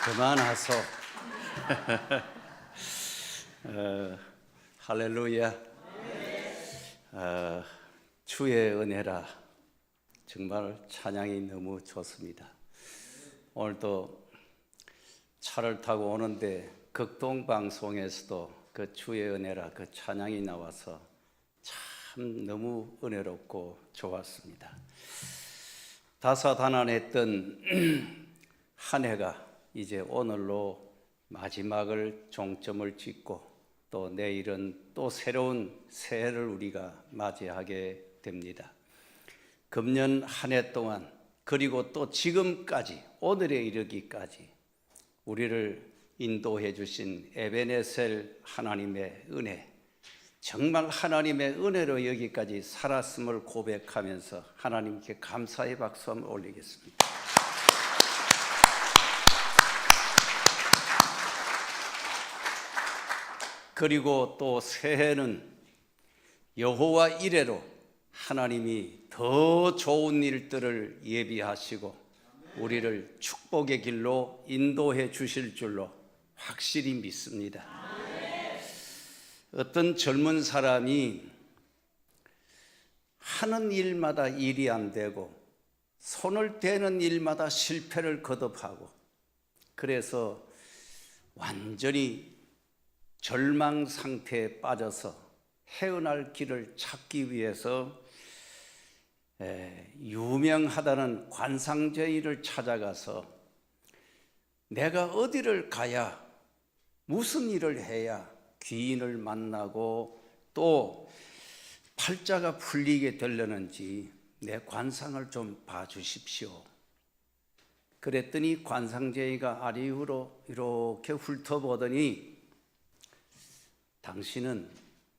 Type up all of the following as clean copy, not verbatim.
그만하소. 할렐루야. 주의 은혜라. 정말 찬양이 너무 좋습니다. 오늘도 차를 타고 오는데 극동방송에서도 그 주의 은혜라 그 찬양이 나와서 참 너무 은혜롭고 좋았습니다. 다사다난했던 한 해가 이제 오늘로 마지막을 종점을 짓고 또 내일은 또 새로운 새해를 우리가 맞이하게 됩니다. 금년 한 해 동안 그리고 또 지금까지 오늘에 이르기까지 우리를 인도해 주신 에베네셀 하나님의 은혜, 정말 하나님의 은혜로 여기까지 살았음을 고백하면서 하나님께 감사의 박수 한번 올리겠습니다. 그리고 또 새해는 여호와 이레로 하나님이 더 좋은 일들을 예비하시고 우리를 축복의 길로 인도해 주실 줄로 확실히 믿습니다. 어떤 젊은 사람이 하는 일마다 일이 안 되고 손을 대는 일마다 실패를 거듭하고 그래서 완전히 절망 상태에 빠져서 헤어날 길을 찾기 위해서 유명하다는 관상제의를 찾아가서 내가 어디를 가야 무슨 일을 해야 귀인을 만나고 또 팔자가 풀리게 되려는지 내 관상을 좀 봐주십시오. 그랬더니 관상제의가 아래로 이렇게 훑어보더니 당신은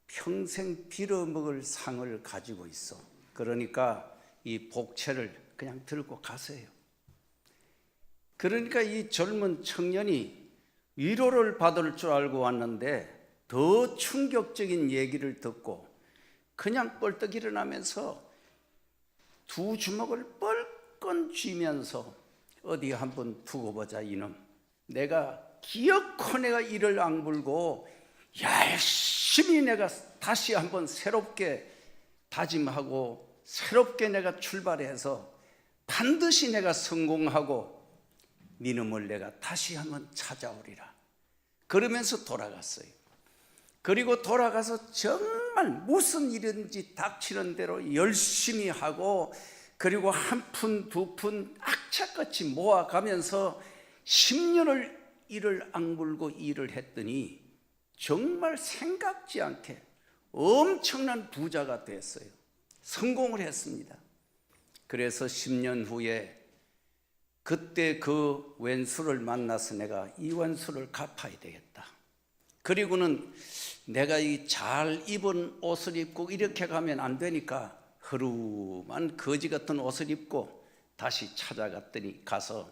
평생 빌어먹을 상을 가지고 있어. 그러니까 이 복채를 그냥 들고 가세요. 그러니까 이 젊은 청년이 위로를 받을 줄 알고 왔는데 더 충격적인 얘기를 듣고 그냥 뻘떡 일어나면서 두 주먹을 뻘건 쥐면서 어디 한번 두고 보자 이놈. 내가 기어코 내가 이를 악물고 열심히 내가 다시 한번 새롭게 다짐하고 새롭게 내가 출발해서 반드시 내가 성공하고 니놈을 내가 다시 한번 찾아오리라. 그러면서 돌아갔어요. 그리고 돌아가서 정말 무슨 일인지 닥치는 대로 열심히 하고 그리고 한 푼 두 푼 악착같이 모아가면서 10년을 이를 악물고 일을 했더니 정말 생각지 않게 엄청난 부자가 됐어요. 성공을 했습니다. 그래서 10년 후에 그때 그 왼수를 만나서 내가 이 왼수를 갚아야 되겠다. 그리고는 내가 이 잘 입은 옷을 입고 이렇게 가면 안 되니까 허름한 거지 같은 옷을 입고 다시 찾아갔더니 가서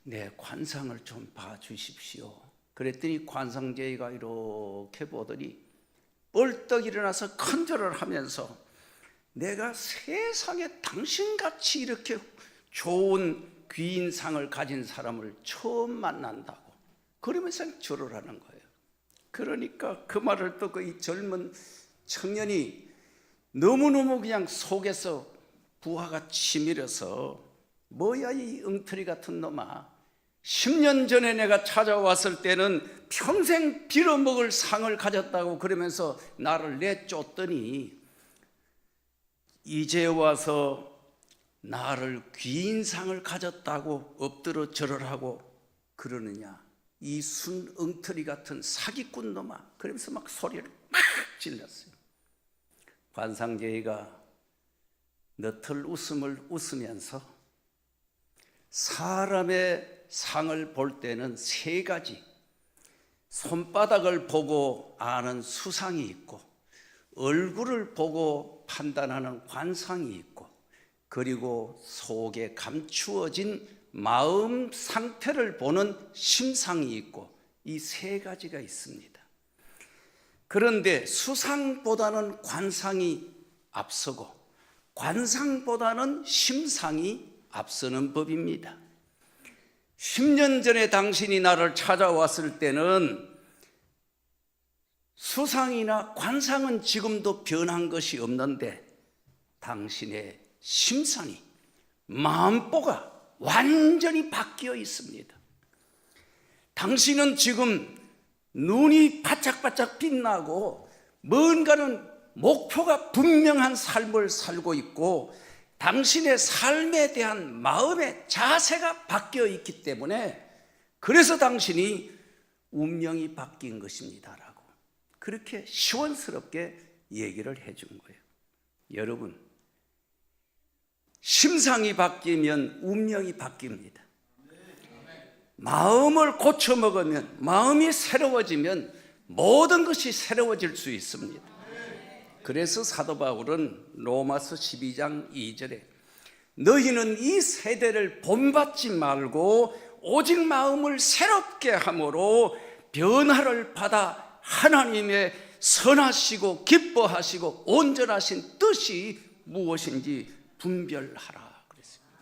내 관상을 좀 봐주십시오. 그랬더니 관상제의가 이렇게 보더니 뻘떡 일어나서 큰절을 하면서 내가 세상에 당신같이 이렇게 좋은 귀인상을 가진 사람을 처음 만난다고 그러면서 절을 하는 거예요. 그러니까 그 말을 듣고 이 젊은 청년이 너무너무 그냥 속에서 부하가 치밀어서 뭐야 이 엉터리 같은 놈아, 10년 전에 내가 찾아왔을 때는 평생 빌어먹을 상을 가졌다고 그러면서 나를 내쫓더니 이제 와서 나를 귀인상을 가졌다고 엎드려 절을 하고 그러느냐 이 순 엉터리 같은 사기꾼 놈아. 그러면서 막 소리를 막 질렀어요. 관상제의가 너털 웃음을 웃으면서 사람의 상을 볼 때는 세 가지, 손바닥을 보고 아는 수상이 있고 얼굴을 보고 판단하는 관상이 있고 그리고 속에 감추어진 마음 상태를 보는 심상이 있고 이 세 가지가 있습니다. 그런데 수상보다는 관상이 앞서고 관상보다는 심상이 앞서는 법입니다. 10년 전에 당신이 나를 찾아왔을 때는 수상이나 관상은 지금도 변한 것이 없는데 당신의 심상이, 마음보가 완전히 바뀌어 있습니다. 당신은 지금 눈이 바짝바짝 빛나고 뭔가는 목표가 분명한 삶을 살고 있고 당신의 삶에 대한 마음의 자세가 바뀌어 있기 때문에 그래서 당신이 운명이 바뀐 것입니다라고 그렇게 시원스럽게 얘기를 해준 거예요. 여러분, 심상이 바뀌면 운명이 바뀝니다. 마음을 고쳐먹으면, 마음이 새로워지면 모든 것이 새로워질 수 있습니다. 그래서 사도 바울은 로마서 12장 2절에 너희는 이 세대를 본받지 말고 오직 마음을 새롭게 함으로 변화를 받아 하나님의 선하시고 기뻐하시고 온전하신 뜻이 무엇인지 분별하라 그랬습니다.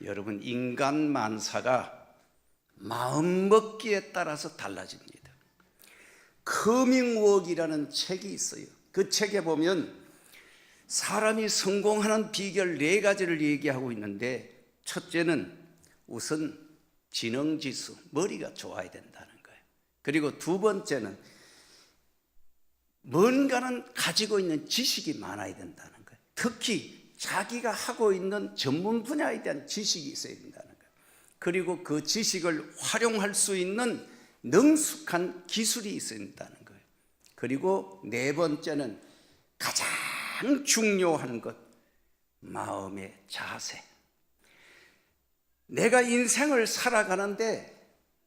여러분, 인간 만사가 마음먹기에 따라서 달라집니다. 커밍웍이라는 책이 있어요. 그 책에 보면 사람이 성공하는 비결 4가지를 얘기하고 있는데 첫째는 우선 지능지수, 머리가 좋아야 된다는 거예요. 그리고 두 번째는 뭔가는 가지고 있는 지식이 많아야 된다는 거예요. 특히 자기가 하고 있는 전문 분야에 대한 지식이 있어야 된다는 거예요. 그리고 그 지식을 활용할 수 있는 능숙한 기술이 있어야 된다는 거예요. 그리고 4번째는 가장 중요한 것, 마음의 자세. 내가 인생을 살아가는데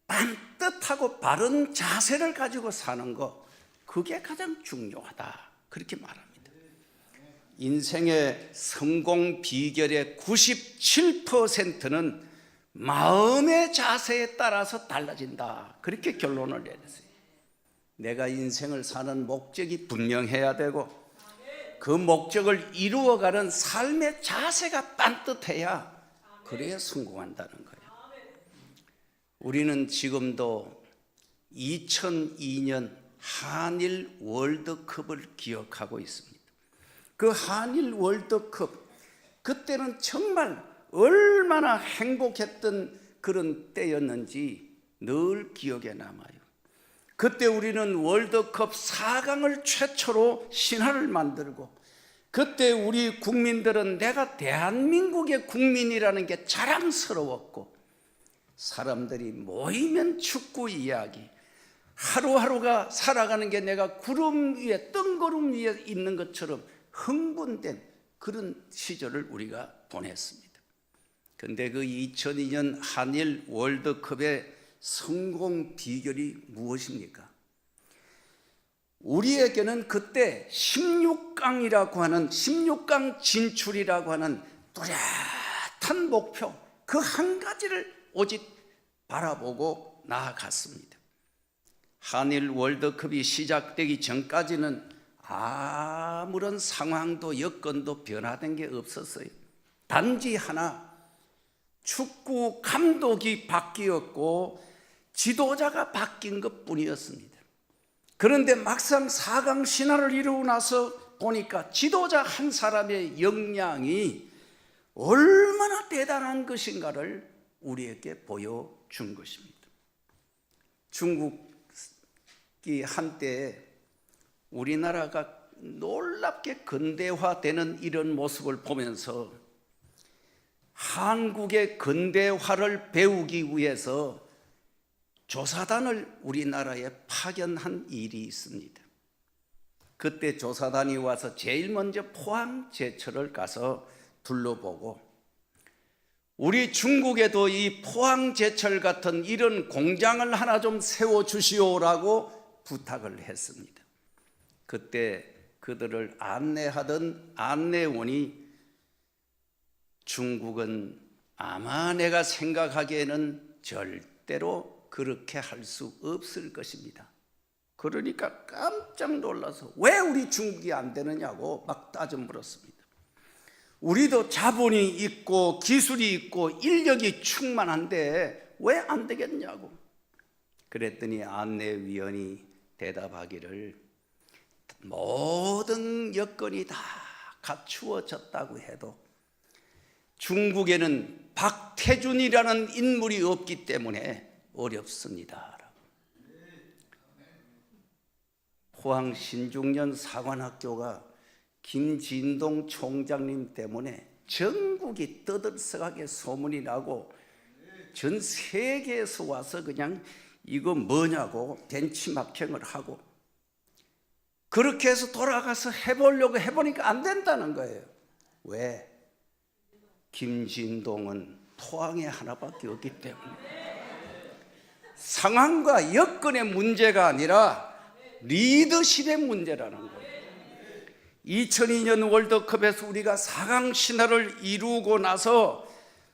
반듯하고 바른 자세를 가지고 사는 것, 그게 가장 중요하다 그렇게 말합니다. 인생의 성공 비결의 97%는 마음의 자세에 따라서 달라진다 그렇게 결론을 내렸어요. 내가 인생을 사는 목적이 분명해야 되고 그 목적을 이루어가는 삶의 자세가 반듯해야 그래야 성공한다는 거예요. 우리는 지금도 2002년 한일 월드컵을 기억하고 있습니다. 그 한일 월드컵, 그때는 정말 얼마나 행복했던 그런 때였는지 늘 기억에 남아요. 그때 우리는 월드컵 4강을 최초로 신화를 만들고 그때 우리 국민들은 내가 대한민국의 국민이라는 게 자랑스러웠고 사람들이 모이면 축구 이야기, 하루하루가 살아가는 게 내가 구름 위에 뜬구름 위에 있는 것처럼 흥분된 그런 시절을 우리가 보냈습니다. 그런데 그 2002년 한일 월드컵의 성공 비결이 무엇입니까? 우리에게는 그때 16강이라고 하는 16강 진출이라고 하는 뚜렷한 목표, 그 한 가지를 오직 바라보고 나아갔습니다. 한일 월드컵이 시작되기 전까지는 아무런 상황도 여건도 변화된 게 없었어요. 단지 하나, 축구 감독이 바뀌었고 지도자가 바뀐 것뿐이었습니다. 그런데 막상 4강 신화를 이루고 나서 보니까 지도자 한 사람의 역량이 얼마나 대단한 것인가를 우리에게 보여준 것입니다. 중국이 한때 우리나라가 놀랍게 근대화되는 이런 모습을 보면서 한국의 근대화를 배우기 위해서 조사단을 우리나라에 파견한 일이 있습니다. 그때 조사단이 와서 제일 먼저 포항 제철을 가서 둘러보고 우리 중국에도 이 포항 제철 같은 이런 공장을 하나 좀 세워주시오라고 부탁을 했습니다. 그때 그들을 안내하던 안내원이 중국은 아마 내가 생각하기에는 절대로 그렇게 할 수 없을 것입니다. 그러니까 깜짝 놀라서 왜 우리 중국이 안 되느냐고 막 따져 물었습니다. 우리도 자본이 있고 기술이 있고 인력이 충만한데 왜 안 되겠냐고. 그랬더니 안내위원이 대답하기를 모든 여건이 다 갖추어졌다고 해도 중국에는 박태준이라는 인물이 없기 때문에 어렵습니다. 포항 신중년 사관학교가 김진동 총장님 때문에 전국이 떠들썩하게 소문이 나고 전 세계에서 와서 그냥 이거 뭐냐고 벤치마킹을 하고, 그렇게 해서 돌아가서 해보려고 해보니까 안 된다는 거예요. 왜? 김진동은 포항에 하나밖에 없기 때문에. 상황과 여건의 문제가 아니라 리더십의 문제라는 거예요. 2002년 월드컵에서 우리가 4강 신화를 이루고 나서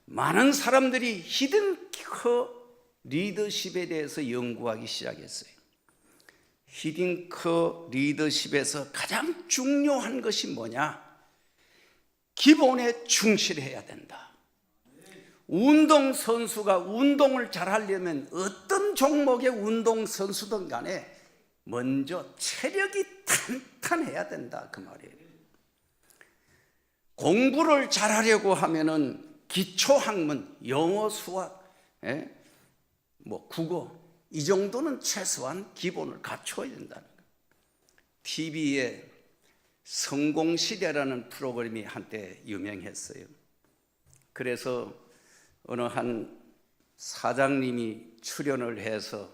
많은 사람들이 히딩크 리더십에 대해서 연구하기 시작했어요. 히딩크 리더십에서 가장 중요한 것이 뭐냐? 기본에 충실해야 된다. 운동선수가 운동을 잘하려면 어떤 종목의 운동선수든 간에 먼저 체력이 탄탄해야 된다, 그 말이에요. 공부를 잘하려고 하면은 기초학문, 영어, 수학, 국어 이 정도는 최소한 기본을 갖춰야 된다는 거예요. TV에 성공시대라는 프로그램이 한때 유명했어요. 그래서 어느 한 사장님이 출연을 해서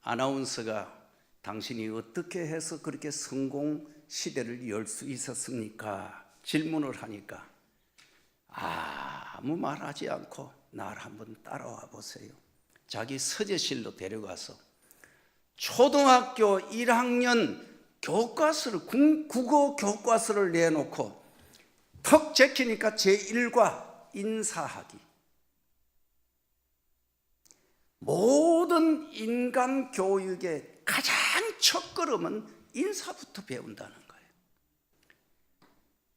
아나운서가 당신이 어떻게 해서 그렇게 성공시대를 열 수 있었습니까? 질문을 하니까 아무 말하지 않고 날 한번 따라와 보세요. 자기 서재실로 데려가서 초등학교 1학년 교과서를, 국어 교과서를 내놓고 턱 제키니까 제1과 인사하기. 모든 인간 교육의 가장 첫걸음은 인사부터 배운다는 거예요.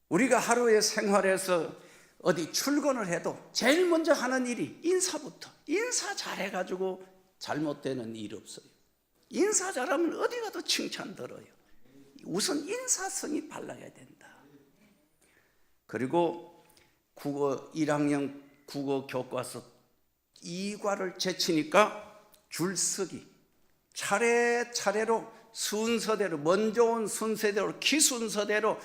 우리가 하루의 생활에서 어디 출근을 해도 제일 먼저 하는 일이 인사부터. 인사 잘해가지고 잘못되는 일 없어요. 인사 잘하면 어디 가도 칭찬 들어요. 우선 인사성이 발라야 된다. 그리고 국어 1학년 국어 교과서 2과를 제치니까 줄서기, 차례차례로 순서대로, 먼저 온 순서대로, 기순서대로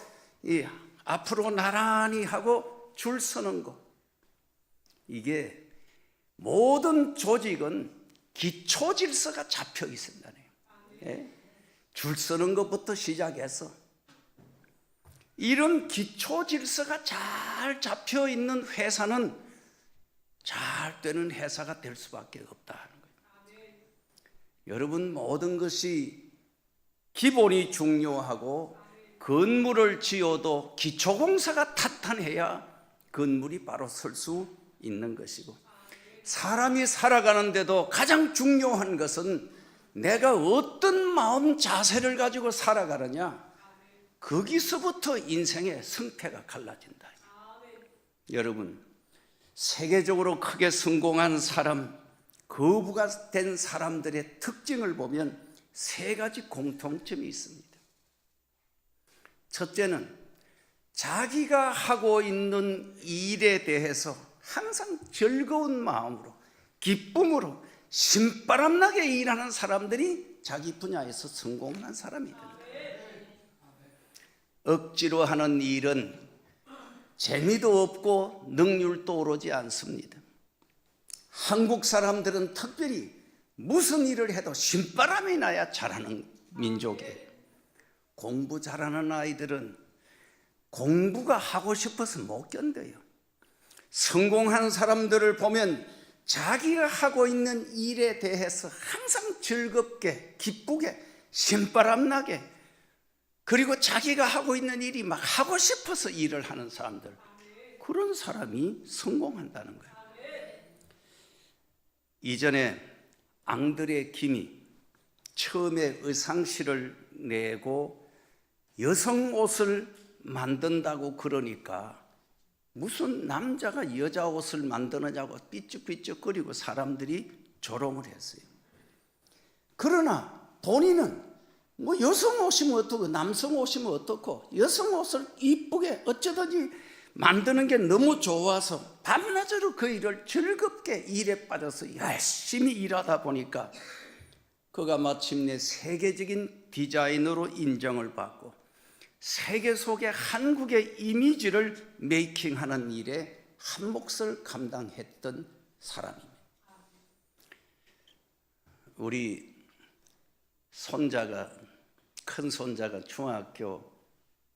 앞으로 나란히 하고 줄 서는 것. 이게 모든 조직은 기초 질서가 잡혀 있습니다. 줄 서는 것부터 시작해서 이런 기초 질서가 잘 잡혀 있는 회사는 잘 되는 회사가 될 수밖에 없다는 거예요. 여러분, 모든 것이 기본이 중요하고 건물을 지어도 기초공사가 탄탄해야 건물이 바로 설 수 있는 것이고, 사람이 살아가는데도 가장 중요한 것은 내가 어떤 마음 자세를 가지고 살아가느냐, 거기서부터 인생의 성패가 갈라진다. 여러분, 세계적으로 크게 성공한 사람, 거부가 된 사람들의 특징을 보면 세 가지 공통점이 있습니다. 첫째는 자기가 하고 있는 일에 대해서 항상 즐거운 마음으로, 기쁨으로 신바람나게 일하는 사람들이 자기 분야에서 성공한 사람이다. 억지로 하는 일은 재미도 없고 능률도 오르지 않습니다. 한국 사람들은 특별히 무슨 일을 해도 신바람이 나야 잘하는 민족이에요. 공부 잘하는 아이들은 공부가 하고 싶어서 못 견뎌요. 성공한 사람들을 보면 자기가 하고 있는 일에 대해서 항상 즐겁게, 기쁘게, 신바람나게, 그리고 자기가 하고 있는 일이 막 하고 싶어서 일을 하는 사람들, 그런 사람이 성공한다는 거예요. 이전에 앙드레 김이 처음에 의상실을 내고 여성 옷을 만든다고 그러니까 무슨 남자가 여자 옷을 만드느냐고 삐죽삐죽거리고 사람들이 조롱을 했어요. 그러나 본인은 뭐 여성 옷이면 어떻고 남성 옷이면 어떻고 여성 옷을 이쁘게 어쩌든지 만드는 게 너무 좋아서 밤낮으로 그 일을 즐겁게 일에 빠져서 열심히 일하다 보니까 그가 마침내 세계적인 디자이너로 인정을 받고 세계 속의 한국의 이미지를 메이킹하는 일에 한 몫을 감당했던 사람입니다. 우리 손자가 큰 손자가 중학교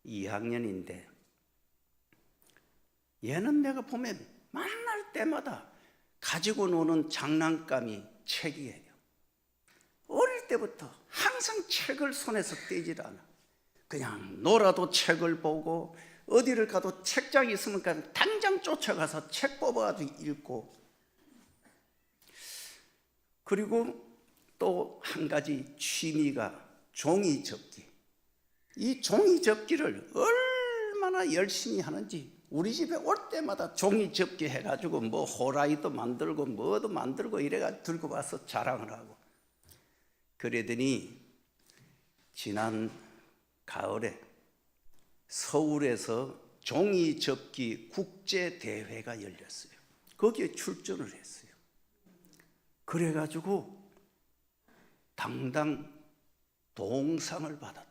2학년인데 얘는 내가 보면 만날 때마다 가지고 노는 장난감이 책이에요. 어릴 때부터 항상 책을 손에서 떼질 않아. 그냥 놀아도 책을 보고 어디를 가도 책장이 있으면 그냥 당장 쫓아가서 책 뽑아가지고 읽고, 그리고 또 한 가지 취미가 종이 접기. 이 종이 접기를 얼마나 열심히 하는지 우리 집에 올 때마다 종이 접기 해가지고 뭐 호라이도 만들고 뭐도 만들고 이래가 들고 와서 자랑을 하고. 그러더니 지난 가을에 서울에서 종이 접기 국제 대회가 열렸어요. 거기에 출전을 했어요. 그래가지고 당당 동상을 받았대요.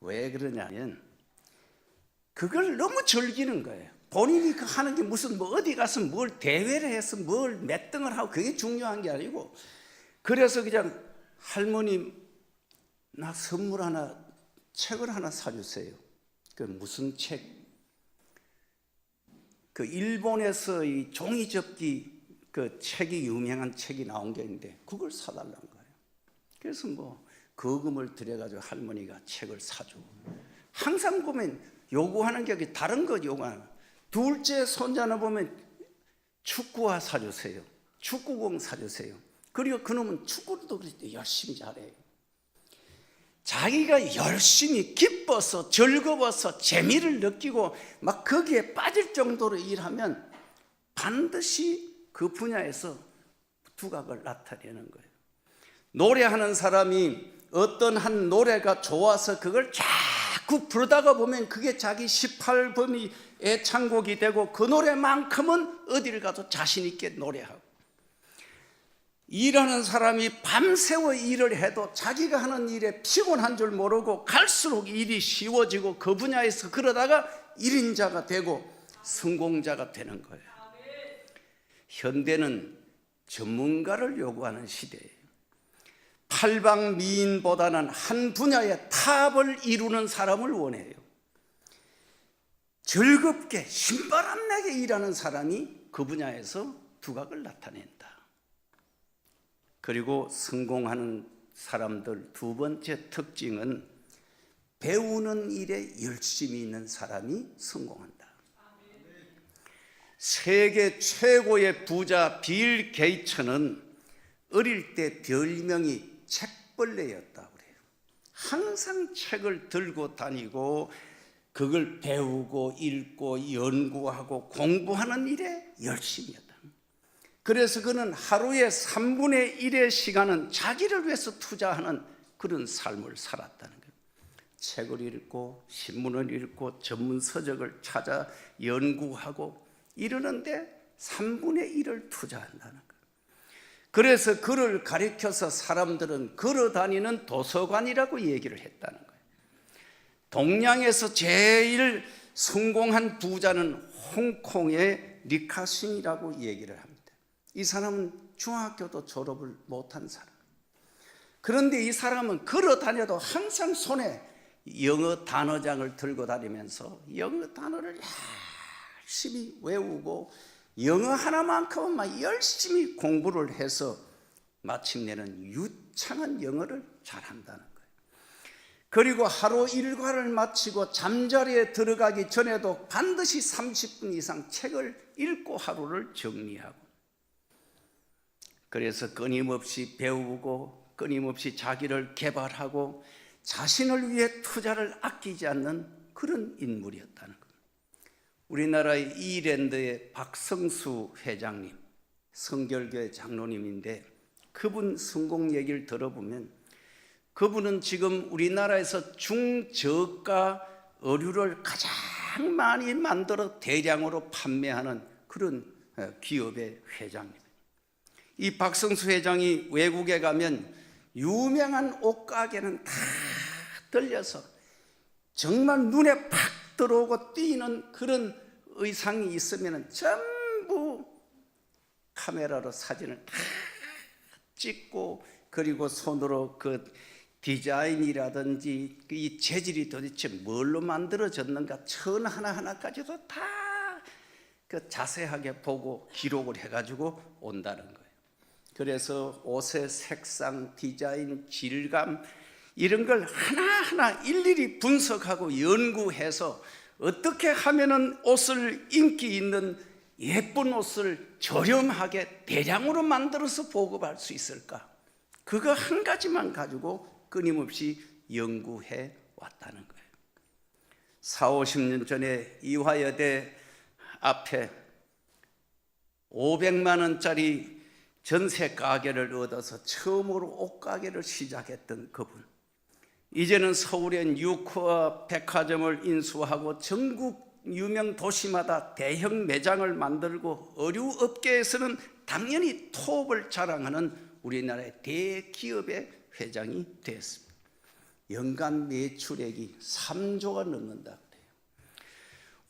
왜 그러냐면 그걸 너무 즐기는 거예요. 본인이 그 하는 게 무슨 뭐 어디 가서 뭘 대회를 해서 뭘 몇 등을 하고 그게 중요한 게 아니고, 그래서 그냥 할머니 나 선물 하나, 책을 하나 사주세요. 그 무슨 책? 그 일본에서 이 종이 접기 그 책이 유명한 책이 나온 게 있는데 그걸 사달라는 거예요. 그래서 뭐 거금을 들여가지고 할머니가 책을 사주고, 항상 보면 요구하는 게 다른 거 요구하는. 둘째 손자는 보면 축구화 사주세요. 축구공 사주세요. 그리고 그놈은 축구도 열심히 잘해요. 자기가 열심히 기뻐서 즐거워서 재미를 느끼고 막 거기에 빠질 정도로 일하면 반드시 그 분야에서 두각을 나타내는 거예요. 노래하는 사람이 어떤 한 노래가 좋아서 그걸 자꾸 부르다가 보면 그게 자기 18범위 애창곡이 되고 그 노래만큼은 어디를 가도 자신 있게 노래하고, 일하는 사람이 밤새워 일을 해도 자기가 하는 일에 피곤한 줄 모르고 갈수록 일이 쉬워지고 그 분야에서 그러다가 1인자가 되고 성공자가 되는 거예요. 현대는 전문가를 요구하는 시대예요. 팔방미인보다는 한 분야의 탑을 이루는 사람을 원해요. 즐겁게 신바람나게 일하는 사람이 그 분야에서 두각을 나타낸다. 그리고 성공하는 사람들 두 번째 특징은 배우는 일에 열심히 있는 사람이 성공한다. 세계 최고의 부자 빌 게이츠는 어릴 때 별명이 책벌레였다고 그래요. 항상 책을 들고 다니고 그걸 배우고 읽고 연구하고 공부하는 일에 열심히 했다. 그래서 그는 하루에 3분의 1의 시간은 자기를 위해서 투자하는 그런 삶을 살았다는 거예요. 책을 읽고 신문을 읽고 전문 서적을 찾아 연구하고 이러는데 3분의 1을 투자한다는 거예요. 그래서 그를 가리켜서 사람들은 걸어다니는 도서관이라고 얘기를 했다는 거예요. 동양에서 제일 성공한 부자는 홍콩의 리카싱이라고 얘기를 합니다. 이 사람은 중학교도 졸업을 못한 사람. 그런데 이 사람은 걸어다녀도 항상 손에 영어 단어장을 들고 다니면서 영어 단어를 열심히 외우고 영어 하나만큼은 막 열심히 공부를 해서 마침내는 유창한 영어를 잘한다는 거예요. 그리고 하루 일과를 마치고 잠자리에 들어가기 전에도 반드시 30분 이상 책을 읽고 하루를 정리하고, 그래서 끊임없이 배우고 끊임없이 자기를 개발하고 자신을 위해 투자를 아끼지 않는 그런 인물이었다는 겁니다. 우리나라의 이랜드의 박성수 회장님, 성결교회 장로님인데 그분 성공 얘기를 들어보면 그분은 지금 우리나라에서 중저가 의류를 가장 많이 만들어 대량으로 판매하는 그런 기업의 회장입니다. 이 박성수 회장이 외국에 가면 유명한 옷가게는 다 들려서 정말 눈에 팍 들어오고 띄는 그런 의상이 있으면 전부 카메라로 사진을 다 찍고, 그리고 손으로 그 디자인이라든지 이 재질이 도대체 뭘로 만들어졌는가 천 하나하나까지도 다 그 자세하게 보고 기록을 해가지고 온다는 거예요. 그래서 옷의 색상, 디자인, 질감 이런 걸 하나하나 일일이 분석하고 연구해서 어떻게 하면은 옷을 인기 있는 예쁜 옷을 저렴하게 대량으로 만들어서 보급할 수 있을까? 그거 한 가지만 가지고 끊임없이 연구해 왔다는 거예요. 40-50년 전에 이화여대 앞에 500만 원짜리 전세 가게를 얻어서 처음으로 옷가게를 시작했던 그분, 이제는 서울엔 유코와 백화점을 인수하고 전국 유명 도시마다 대형 매장을 만들고 의류업계에서는 당연히 톱을 자랑하는 우리나라의 대기업의 회장이 되었습니다. 연간 매출액이 3조가 넘는다 그래요.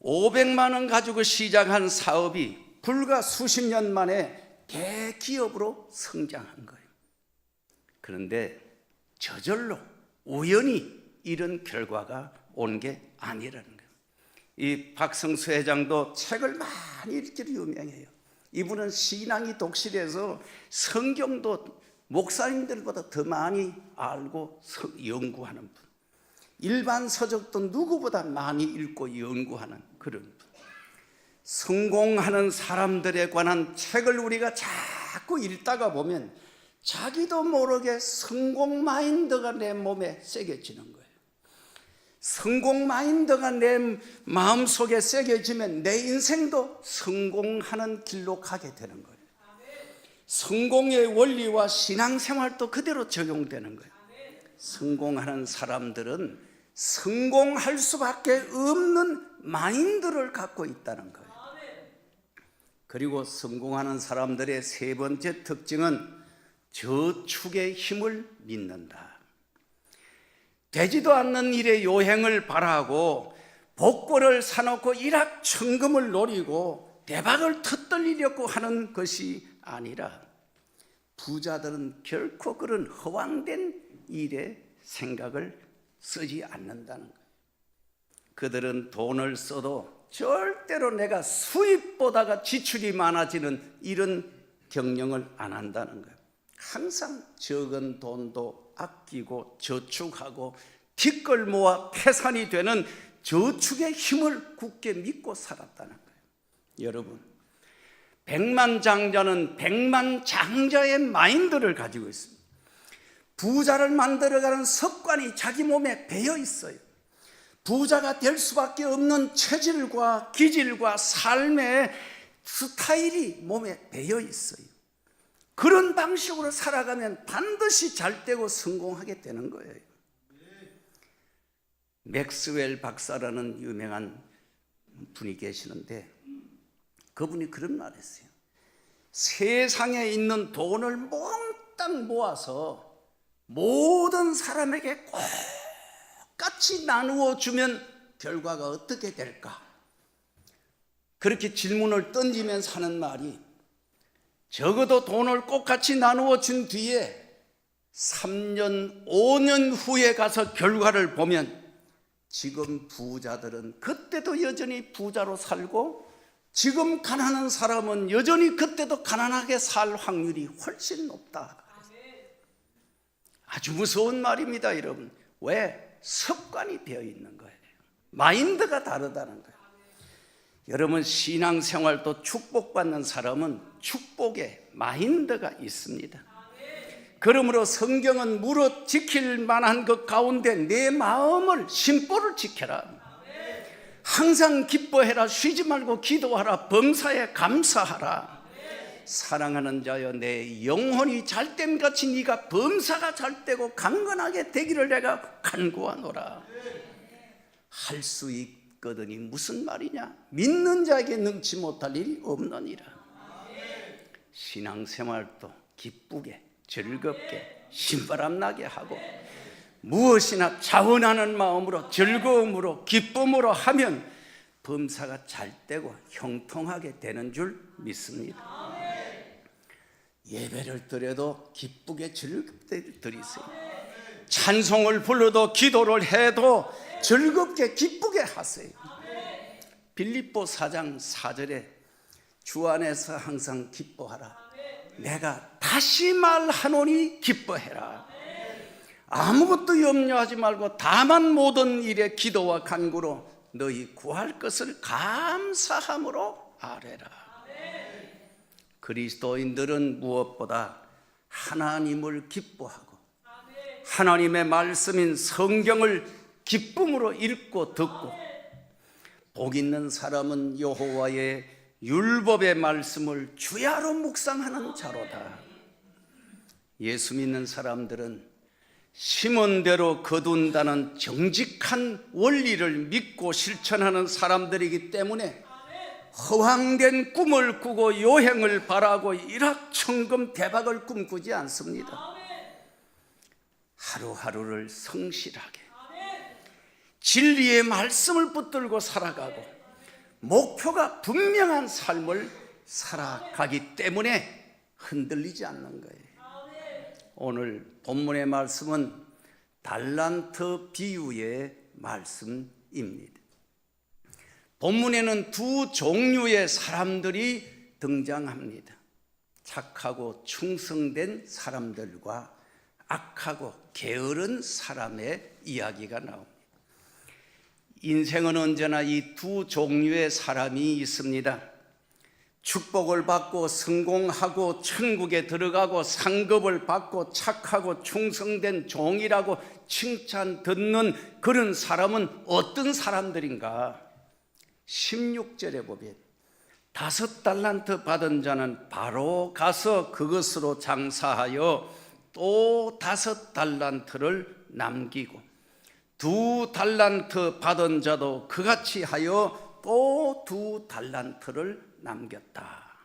500만 원 가지고 시작한 사업이 불과 수십 년 만에 대기업으로 성장한 거예요. 그런데 저절로 우연히 이런 결과가 온 게 아니라는 거예요. 이 박성수 회장도 책을 많이 읽기로 유명해요. 이분은 신앙이 독실해서 성경도 목사님들보다 더 많이 알고 연구하는 분, 일반 서적도 누구보다 많이 읽고 연구하는 그런 분. 성공하는 사람들에 관한 책을 우리가 자꾸 읽다가 보면 자기도 모르게 성공 마인드가 내 몸에 새겨지는 거예요. 성공 마인드가 내 마음속에 새겨지면 내 인생도 성공하는 길로 가게 되는 거예요. 성공의 원리와 신앙생활도 그대로 적용되는 거예요. 성공하는 사람들은 성공할 수밖에 없는 마인드를 갖고 있다는 거예요. 그리고 성공하는 사람들의 세 번째 특징은 저축의 힘을 믿는다. 되지도 않는 일에 요행을 바라고 복권을 사놓고 일확천금을 노리고 대박을 터뜨리려고 하는 것이 아니라 부자들은 결코 그런 허황된 일에 생각을 쓰지 않는다는 거예요. 그들은 돈을 써도 절대로 내가 수입보다가 지출이 많아지는 이런 경영을 안 한다는 거예요. 항상 적은 돈도 아끼고 저축하고 티끌 모아 태산이 되는 저축의 힘을 굳게 믿고 살았다는 거예요. 여러분, 백만장자는 백만장자의 마인드를 가지고 있습니다. 부자를 만들어가는 습관이 자기 몸에 배어 있어요. 부자가 될 수밖에 없는 체질과 기질과 삶의 스타일이 몸에 배어 있어요. 그런 방식으로 살아가면 반드시 잘 되고 성공하게 되는 거예요. 맥스웰 박사라는 유명한 분이 계시는데 그분이 그런 말을 했어요. 세상에 있는 돈을 몽땅 모아서 모든 사람에게 똑같이 나누어 주면 결과가 어떻게 될까? 그렇게 질문을 던지면서 하는 말이, 적어도 돈을 똑같이 나누어 준 뒤에 3년, 5년 후에 가서 결과를 보면 지금 부자들은 그때도 여전히 부자로 살고 지금 가난한 사람은 여전히 그때도 가난하게 살 확률이 훨씬 높다. 아주 무서운 말입니다, 여러분. 왜? 습관이 되어 있는 거예요. 마인드가 다르다는 거예요. 여러분, 신앙생활도 축복받는 사람은 축복의 마인드가 있습니다. 그러므로 성경은 무릇 지킬 만한 것 가운데 내 마음을 심보를 지켜라. 항상 기뻐해라. 쉬지 말고 기도하라. 범사에 감사하라. 사랑하는 자여, 내 영혼이 잘됨같이 네가 범사가 잘되고 강건하게 되기를 내가 간구하노라. 할 수 있거든이 무슨 말이냐? 믿는 자에게 능치 못할 일이 없느니라. 신앙생활도 기쁘게 즐겁게 신바람 나게 하고 무엇이나 자원하는 마음으로 즐거움으로 기쁨으로 하면 범사가 잘되고 형통하게 되는 줄 믿습니다. 예배를 드려도 기쁘게 즐겁게 드리세요. 찬송을 불러도 기도를 해도 즐겁게 기쁘게 하세요. 빌립보 4장 4절에 주 안에서 항상 기뻐하라. 내가 다시 말하노니 기뻐해라. 아무것도 염려하지 말고 다만 모든 일에 기도와 간구로 너희 구할 것을 감사함으로 아뢰라. 그리스도인들은 무엇보다 하나님을 기뻐하고 하나님의 말씀인 성경을 기쁨으로 읽고 듣고, 복 있는 사람은 여호와의 율법의 말씀을 주야로 묵상하는 자로다. 예수 믿는 사람들은 심은 대로 거둔다는 정직한 원리를 믿고 실천하는 사람들이기 때문에 허황된 꿈을 꾸고 요행을 바라고 일확천금 대박을 꿈꾸지 않습니다. 하루하루를 성실하게 진리의 말씀을 붙들고 살아가고 목표가 분명한 삶을 살아가기 때문에 흔들리지 않는 거예요. 오늘 본문의 말씀은 달란트 비유의 말씀입니다. 본문에는 두 종류의 사람들이 등장합니다. 착하고 충성된 사람들과 악하고 게으른 사람의 이야기가 나옵니다. 인생은 언제나 이 두 종류의 사람이 있습니다. 축복을 받고 성공하고 천국에 들어가고 상급을 받고 착하고 충성된 종이라고 칭찬 듣는 그런 사람은 어떤 사람들인가? 16절에 보면 5달란트 받은 자는 바로 가서 그것으로 장사하여 또 5달란트를 남기고 2달란트 받은 자도 그같이 하여 또 2달란트를 남겼다.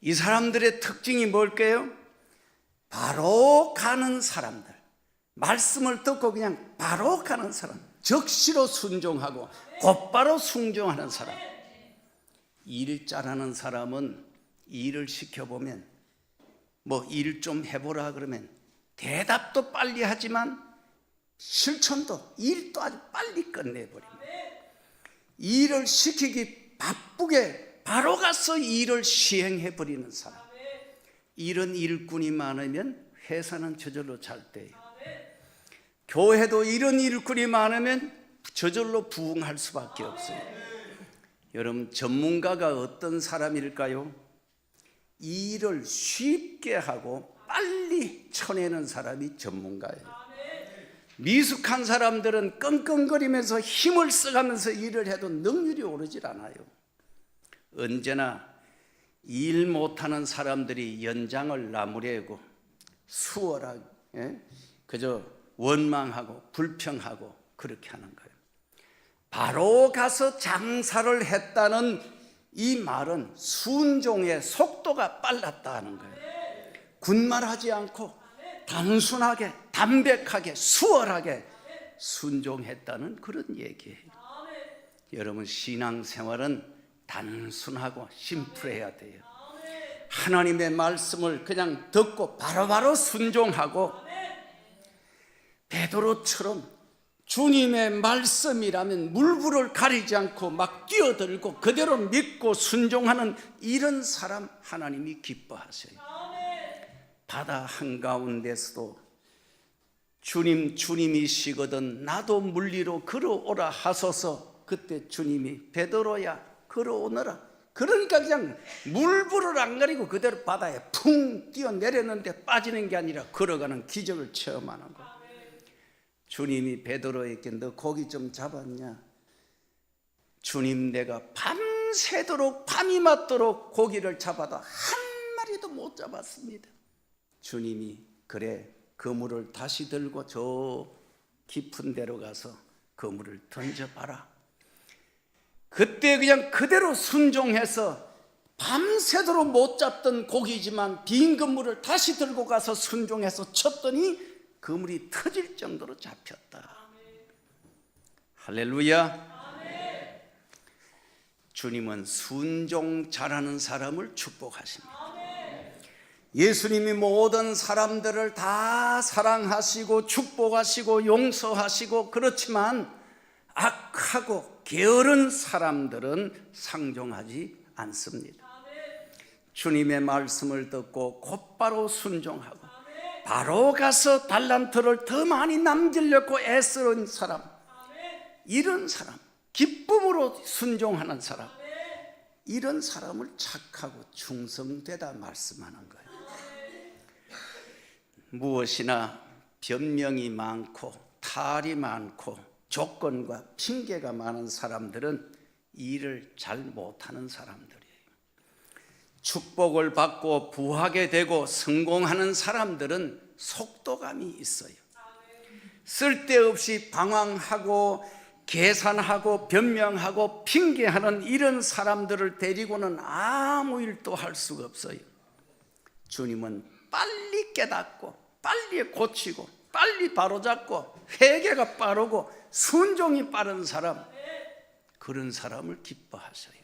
이 사람들의 특징이 뭘까요? 바로 가는 사람들, 말씀을 듣고 그냥 바로 가는 사람, 적시로 순종하고 곧바로 순종하는 사람. 일 잘하는 사람은 일을 시켜보면 뭐 일 좀 해보라 그러면 대답도 빨리 하지만 실천도 일도 아주 빨리 끝내버립니다. 일을 시키기 바쁘게 바로 가서 일을 시행해버리는 사람. 이런 일꾼이 많으면 회사는 저절로 잘 돼요. 교회도 이런 일꾼이 많으면 저절로 부흥할 수밖에 없어요. 여러분, 전문가가 어떤 사람일까요? 일을 쉽게 하고 빨리 쳐내는 사람이 전문가예요. 미숙한 사람들은 끙끙거리면서 힘을 써가면서 일을 해도 능률이 오르질 않아요. 언제나 일 못하는 사람들이 연장을 나무래고 수월하게 그저 원망하고 불평하고 그렇게 하는 거예요. 바로 가서 장사를 했다는 이 말은 순종의 속도가 빨랐다 하는 거예요. 군말하지 않고 단순하게 담백하게 수월하게 순종했다는 그런 얘기예요. 여러분, 신앙생활은 단순하고 심플해야 돼요. 하나님의 말씀을 그냥 듣고 바로바로 순종하고 베드로처럼 주님의 말씀이라면 물불을 가리지 않고 막 뛰어들고 그대로 믿고 순종하는 이런 사람 하나님이 기뻐하세요. 바다 한가운데서도 주님이시거든 나도 물리로 걸어오라 하소서. 그때 주님이 베드로야 걸어오너라. 그러니까 그냥 물불을 안 가리고 그대로 바다에 풍 뛰어내렸는데 빠지는 게 아니라 걸어가는 기적을 체험하는 거예요. 주님이 베드로에게 너 고기 좀 잡았냐? 주님, 내가 밤새도록 밤이 맞도록 고기를 잡아도 한 마리도 못 잡았습니다. 주님이, 그래, 그물을 다시 들고 저 깊은 데로 가서 그물을 던져봐라. 그때 그냥 그대로 순종해서 밤새도록 못 잡던 고기지만 빈 그물을 다시 들고 가서 순종해서 쳤더니 그물이 터질 정도로 잡혔다. 할렐루야. 주님은 순종 잘하는 사람을 축복하십니다. 예수님이 모든 사람들을 다 사랑하시고 축복하시고 용서하시고, 그렇지만 악하고 게으른 사람들은 상종하지 않습니다. 주님의 말씀을 듣고 곧바로 순종하고 바로 가서 달란트를 더 많이 남기려고 애쓰는 사람, 이런 사람, 기쁨으로 순종하는 사람, 이런 사람을 착하고 충성되다 말씀하는 거예요. 무엇이나 변명이 많고 탈이 많고 조건과 핑계가 많은 사람들은 일을 잘 못하는 사람들이에요. 축복을 받고 부하게 되고 성공하는 사람들은 속도감이 있어요. 쓸데없이 방황하고 계산하고 변명하고 핑계하는 이런 사람들을 데리고는 아무 일도 할 수가 없어요. 주님은 빨리 깨닫고 빨리 고치고 빨리 바로잡고 회개가 빠르고 순종이 빠른 사람, 그런 사람을 기뻐하셔요.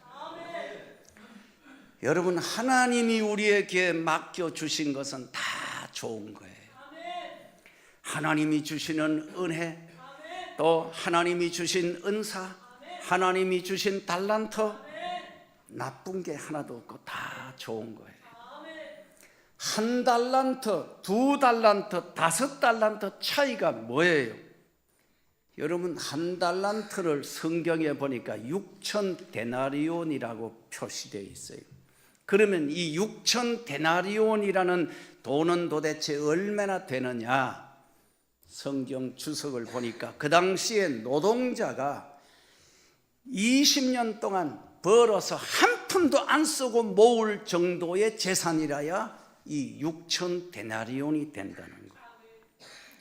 여러분, 하나님이 우리에게 맡겨주신 것은 다 좋은 거예요. 하나님이 주시는 은혜, 또 하나님이 주신 은사, 하나님이 주신 달란트, 나쁜 게 하나도 없고 다 좋은 거예요. 한 달란트, 두 달란트, 다섯 달란트 차이가 뭐예요? 여러분, 한 달란트를 성경에 보니까 6천 데나리온이라고 표시되어 있어요. 그러면 이 6천 데나리온이라는 돈은 도대체 얼마나 되느냐? 성경 주석을 보니까 그 당시에 노동자가 20년 동안 벌어서 한 푼도 안 쓰고 모을 정도의 재산이라야 이 6천 데나리온이 된다는 거예요.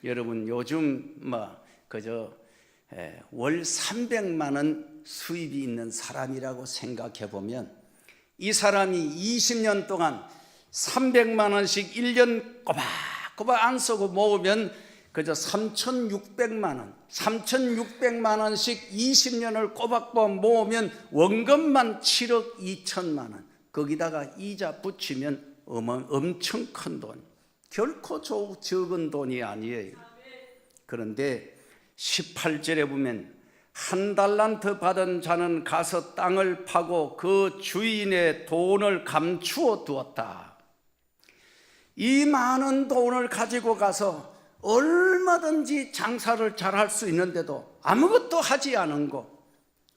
여러분, 요즘 월 300만 원 수입이 있는 사람이라고 생각해 보면, 이 사람이 20년 동안 300만 원씩 1년 꼬박꼬박 안 쓰고 모으면 그저 3,600만 원, 3,600만 원씩 20년을 꼬박꼬박 모으면 원금만 7억 2천만 원, 거기다가 이자 붙이면 엄청 큰 돈, 결코 적은 돈이 아니에요. 그런데 18절에 보면 한 달란트 받은 자는 가서 땅을 파고 그 주인의 돈을 감추어 두었다. 이 많은 돈을 가지고 가서 얼마든지 장사를 잘할 수 있는데도 아무것도 하지 않은 거.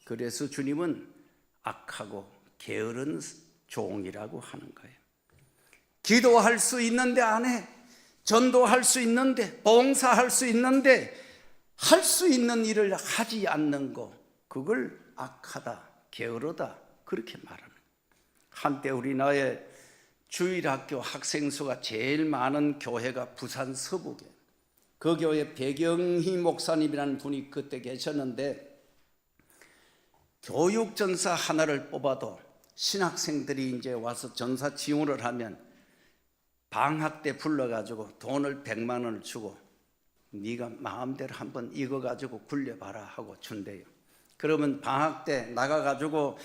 그래서 주님은 악하고 게으른 종이라고 하는 거예요. 기도할 수 있는데 안 해, 전도할 수 있는데, 봉사할 수 있는데 할 수 있는 일을 하지 않는 거, 그걸 악하다, 게으르다, 그렇게 말하는 거예요. 한때 우리나라의 주일학교 학생 수가 제일 많은 교회가 부산 서북이에요. 그 교회 배경희 목사님이라는 분이 그때 계셨는데, 교육전사 하나를 뽑아도 신학생들이 이제 와서 전사 지원을 하면 방학 때 불러가지고 돈을 100만 원을 주고 네가 마음대로 한번 이거 가지고 굴려봐라 하고 준대요. 그러면 방학 때 나가가지고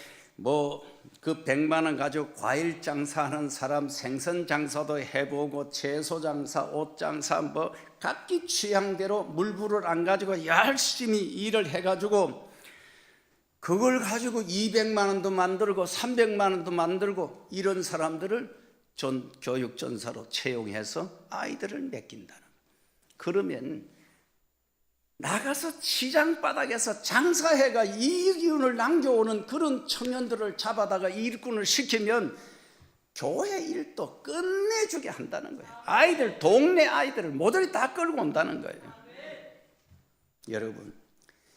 그 100만 원 가지고 과일 장사하는 사람, 생선 장사도 해보고 채소 장사, 옷 장사, 각기 취향대로 물불을 안 가지고 열심히 일을 해가지고 그걸 가지고 200만 원도 만들고 300만 원도 만들고, 이런 사람들을 교육전사로 채용해서 아이들을 맡긴다는 거예요. 그러면 나가서 시장 바닥에서 장사해가 이익을 남겨오는 그런 청년들을 잡아다가 일꾼을 시키면 교회 일도 끝내주게 한다는 거예요. 아이들, 동네 아이들을 모조리 다 끌고 온다는 거예요. 여러분,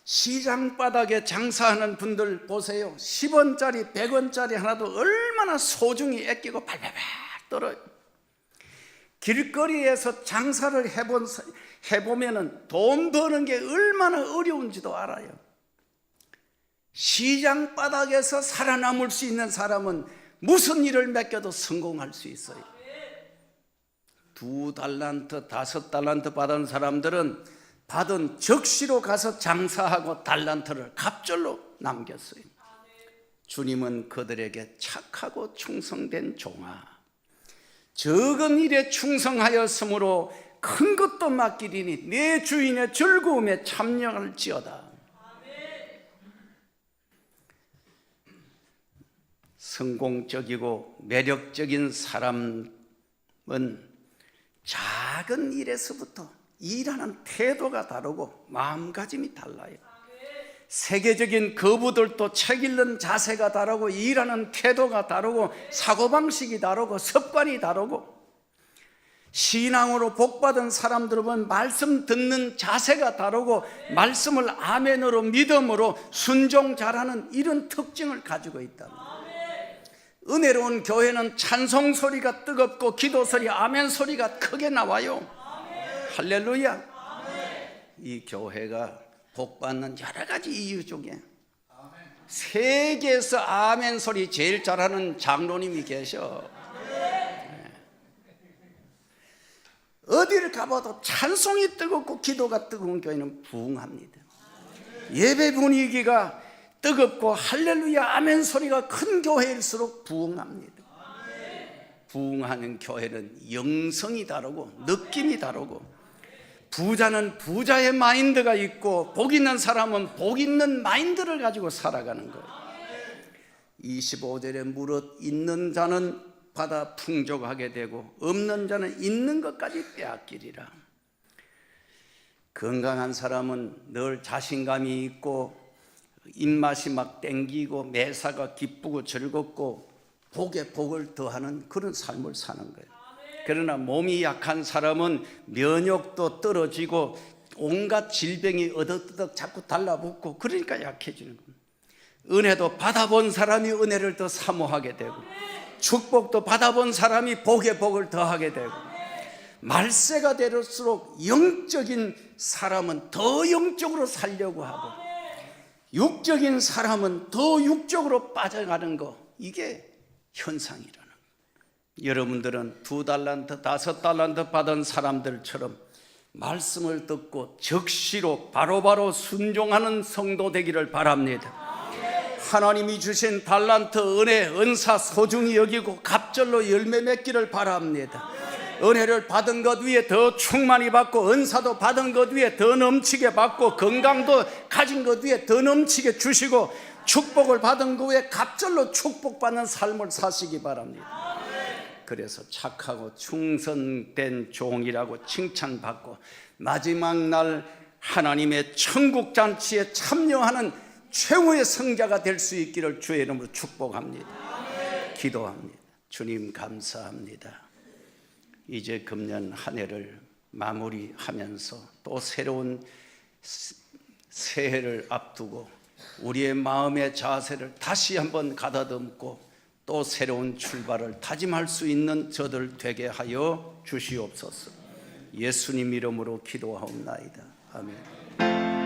시장 바닥에 장사하는 분들 보세요. 10원짜리 100원짜리 하나도 얼마나 소중히 아끼고 발발발 떨어요. 길거리에서 장사를 해보면 돈 버는 게 얼마나 어려운지도 알아요. 시장 바닥에서 살아남을 수 있는 사람은 무슨 일을 맡겨도 성공할 수 있어요. 2달란트, 5달란트 받은 사람들은 받은 적시로 가서 장사하고 달란트를 갑절로 남겼어요. 주님은 그들에게 착하고 충성된 종아, 적은 일에 충성하였으므로 큰 것도 맡기리니 내 주인의 즐거움에 참여할지어다. 성공적이고 매력적인 사람은 작은 일에서부터 일하는 태도가 다르고 마음가짐이 달라요. 세계적인 거부들도 책 읽는 자세가 다르고 일하는 태도가 다르고 사고방식이 다르고 습관이 다르고, 신앙으로 복받은 사람들은 말씀 듣는 자세가 다르고 말씀을 아멘으로 믿음으로 순종 잘하는 이런 특징을 가지고 있다. 은혜로운 교회는 찬송 소리가 뜨겁고 기도 소리, 아멘 소리가 크게 나와요. 할렐루야. 이 교회가 복받는 여러 가지 이유 중에 세계에서 아멘 소리 제일 잘하는 장로님이 계셔. 어디를 가봐도 찬송이 뜨겁고 기도가 뜨거운 교회는 부흥합니다. 예배 분위기가 뜨겁고 할렐루야 아멘 소리가 큰 교회일수록 부흥합니다. 부흥하는 교회는 영성이 다르고 느낌이 다르고, 부자는 부자의 마인드가 있고 복 있는 사람은 복 있는 마인드를 가지고 살아가는 거예요. 25절에 무릇 있는 자는 받아 풍족하게 되고 없는 자는 있는 것까지 빼앗기리라. 건강한 사람은 늘 자신감이 있고 입맛이 막 땡기고 매사가 기쁘고 즐겁고 복에 복을 더하는 그런 삶을 사는 거예요. 그러나 몸이 약한 사람은 면역도 떨어지고 온갖 질병이 어덕어덕 자꾸 달라붙고 그러니까 약해지는 겁니다. 은혜도 받아본 사람이 은혜를 더 사모하게 되고, 축복도 받아본 사람이 복에 복을 더하게 되고, 말세가 될수록 영적인 사람은 더 영적으로 살려고 하고, 육적인 사람은 더 육적으로 빠져가는 거, 이게 현상이라는 거예요. 여러분들은 2달란트, 5달란트 받은 사람들처럼 말씀을 듣고 적시로 바로바로 순종하는 성도 되기를 바랍니다. 하나님이 주신 달란트, 은혜, 은사 소중히 여기고 갑절로 열매 맺기를 바랍니다. 은혜를 받은 것 위에 더 충만히 받고, 은사도 받은 것 위에 더 넘치게 받고, 건강도 가진 것 위에 더 넘치게 주시고, 축복을 받은 것 위에 갑절로 축복받는 삶을 사시기 바랍니다. 그래서 착하고 충성된 종이라고 칭찬받고 마지막 날 하나님의 천국 잔치에 참여하는 최후의 성자가 될 수 있기를 주의 이름으로 축복합니다. 기도합니다. 주님 감사합니다. 이제 금년 한 해를 마무리하면서 또 새로운 새해를 앞두고 우리의 마음의 자세를 다시 한번 가다듬고 또 새로운 출발을 다짐할 수 있는 저들 되게 하여 주시옵소서. 예수님 이름으로 기도하옵나이다. 아멘.